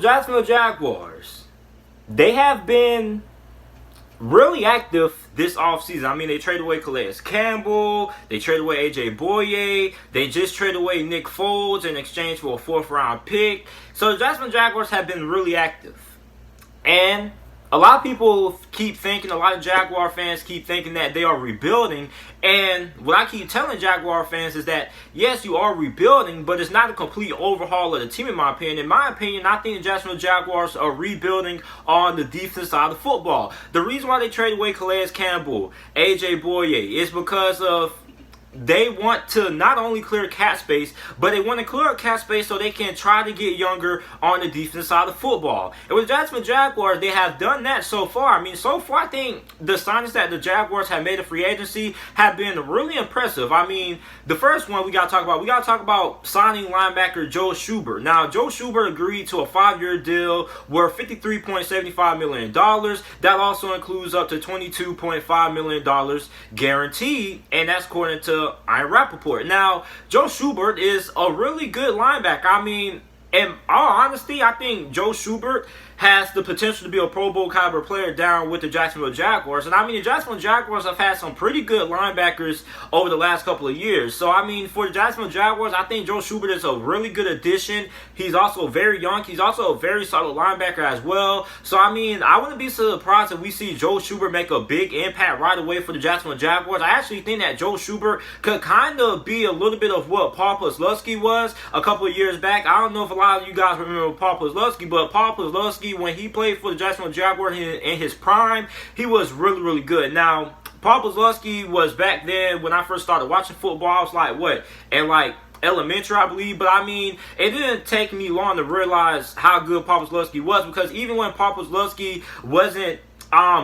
Jacksonville Jaguars, they have been really active this offseason. I mean, they traded away Calais Campbell, they traded away AJ Boye, they just traded away Nick Foles in exchange for a 4th round pick. So the Jacksonville Jaguars have been really active. And a lot of people keep thinking, a lot of Jaguar fans keep thinking that they are rebuilding. And what I keep telling Jaguar fans is that, yes, you are rebuilding, but it's not a complete overhaul of the team, in my opinion. In my opinion, I think the Jacksonville Jaguars are rebuilding on the defense side of football. The reason why they traded away Calais Campbell, AJ Boye, is because of they want to not only clear cap space, but they want to clear cap space so they can try to get younger on the defense side of football. And with the Jacksonville Jaguars, they have done that so far. I mean, so far, I think the signings that the Jaguars have made in free agency have been really impressive. I mean, the first one we got to talk about signing linebacker Joe Schobert. Now, Joe Schobert agreed to a 5-year deal worth $53.75 million. That also includes up to $22.5 million guaranteed, and that's according to Iron Rappaport. Now, Joe Schobert is a really good linebacker. I mean, in all honesty, I think Joe Schobert has the potential to be a Pro Bowl caliber player down with the Jacksonville Jaguars. And I mean, the Jacksonville Jaguars have had some pretty good linebackers over the last couple of years. So I mean, for the Jacksonville Jaguars, I think Joe Schobert is a really good addition. He's also very young. He's also a very solid linebacker as well. So I mean, I wouldn't be surprised if we see Joe Schobert make a big impact right away for the Jacksonville Jaguars. I actually think that Joe Schobert could kind of be a little bit of what Paul Posluszky was a couple of years back. I don't know if a lot of you guys remember Paul Posluszky, but Paul Posluszky, when he played for the Jacksonville Jaguars in his prime, he was really, really good. Now, Paul Posluszky was back then when I first started watching football. I was like, what? And like elementary, I believe. But I mean, it didn't take me long to realize how good Paul Posluszky was, because even when Paul Posluszky wasn't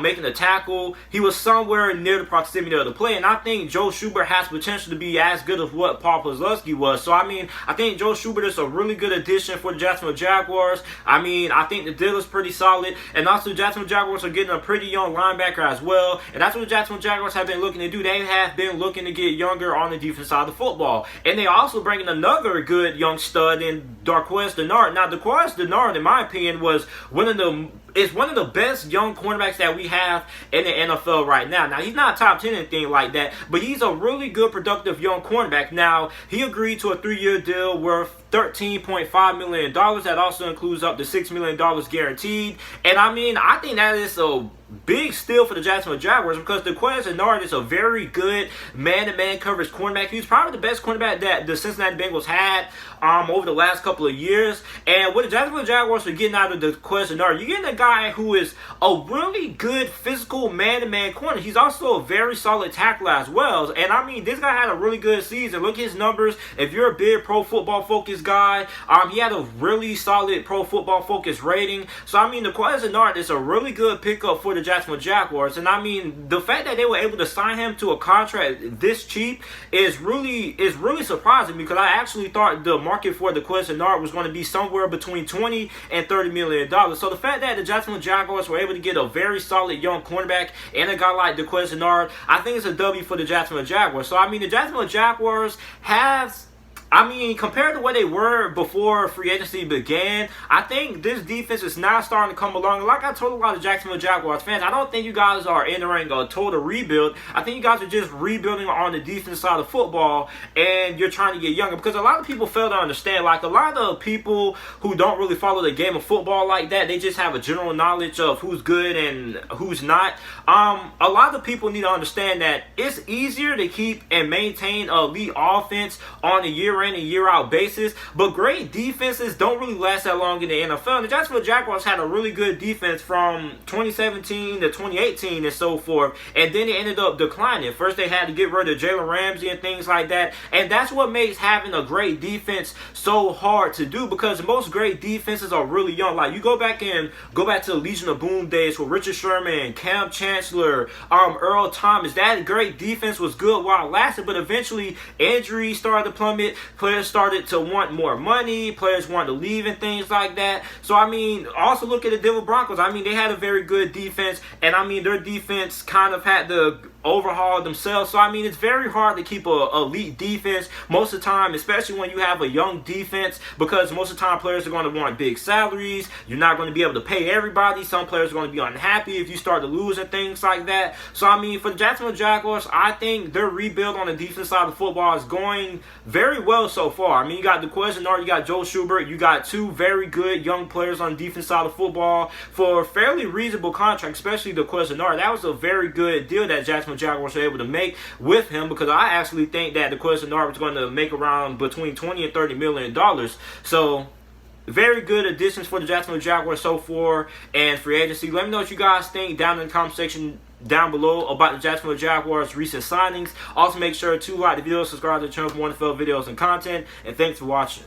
making a tackle, he was somewhere near the proximity of the play. And I think Joe Schobert has potential to be as good as what Paul Posluszky was. So I mean, I think Joe Schobert is a really good addition for the Jacksonville Jaguars. I mean, I think the deal is pretty solid. And also the Jacksonville Jaguars are getting a pretty young linebacker as well. And that's what the Jacksonville Jaguars have been looking to do. They have been looking to get younger on the defense side of the football. And they also bringing another good young stud in Darqueze Dennard. Now, Darqueze Dennard, in my opinion, was one of the best young cornerbacks that we have in the NFL right now. Now, he's not top 10 or anything like that, but he's a really good, productive young cornerback. Now, he agreed to a 3-year deal worth $13.5 million. That also includes up to $6 million guaranteed. And I mean, I think that is a big steal for the Jacksonville Jaguars, because Darqueze Dennard is a very good man-to-man coverage cornerback. He's probably the best cornerback that the Cincinnati Bengals had over the last couple of years. And what the Jacksonville Jaguars are getting out of Darqueze Dennard, you're getting a guy who is a really good physical man-to-man corner. He's also a very solid tackler as well. And I mean, this guy had a really good season. Look at his numbers. If you're a big Pro Football Focus guy, he had a really solid Pro Football Focus rating. So I mean, Darqueze Dennard is a really good pickup for the Jacksonville Jaguars. And I mean, the fact that they were able to sign him to a contract this cheap is really surprising, because I actually thought the market for Darqueze Dennard was going to be somewhere between $20 and $30 million. So the fact that the Jacksonville Jaguars were able to get a very solid young cornerback and a guy like Darqueze Dennard, I think it's a W for the Jacksonville Jaguars. So I mean, the Jacksonville Jaguars have, I mean, compared to what they were before free agency began, I think this defense is now starting to come along. Like I told a lot of Jacksonville Jaguars fans, I don't think you guys are entering a total rebuild. I think you guys are just rebuilding on the defense side of football, and you're trying to get younger. Because a lot of people fail to understand, like a lot of people who don't really follow the game of football like that, they just have a general knowledge of who's good and who's not. A lot of people need to understand that it's easier to keep and maintain an elite offense on a year in and year out basis, but great defenses don't really last that long in the NFL. And the Jacksonville Jaguars had a really good defense from 2017 to 2018 and so forth, and then it ended up declining. First they had to get rid of Jalen Ramsey and things like that, and that's what makes having a great defense so hard to do, because most great defenses are really young. Like you go back to the Legion of Boom days with Richard Sherman, Cam Chancellor, Earl Thomas. That great defense was good while it lasted, but eventually injuries started to plummet. players started to want more money, players wanted to leave and things like that. So, I mean, also look at the Denver Broncos. I mean, they had a very good defense, and I mean, their defense kind of had to overhaul themselves. So, I mean, it's very hard to keep a elite defense most of the time, especially when you have a young defense, because most of the time players are going to want big salaries. You're not going to be able to pay everybody. Some players are going to be unhappy if you start to lose and things like that. So, I mean, for the Jacksonville Jaguars, I think their rebuild on the defense side of football is going very well so far. I mean, you got Darqueze Dennard, you got Joe Schobert, you got two very good young players on the defense side of football for a fairly reasonable contract, especially Darqueze Dennard. That was a very good deal that Jacksonville Jaguars were able to make with him, because I actually think that Darqueze Dennard was going to make around between $20 and $30 million. So, very good additions for the Jacksonville Jaguars so far and free agency. Let me know what you guys think down in the comment section down below about the Jacksonville Jaguars recent signings. Also, make sure to like the video, subscribe to the channel for more NFL videos and content, and thanks for watching.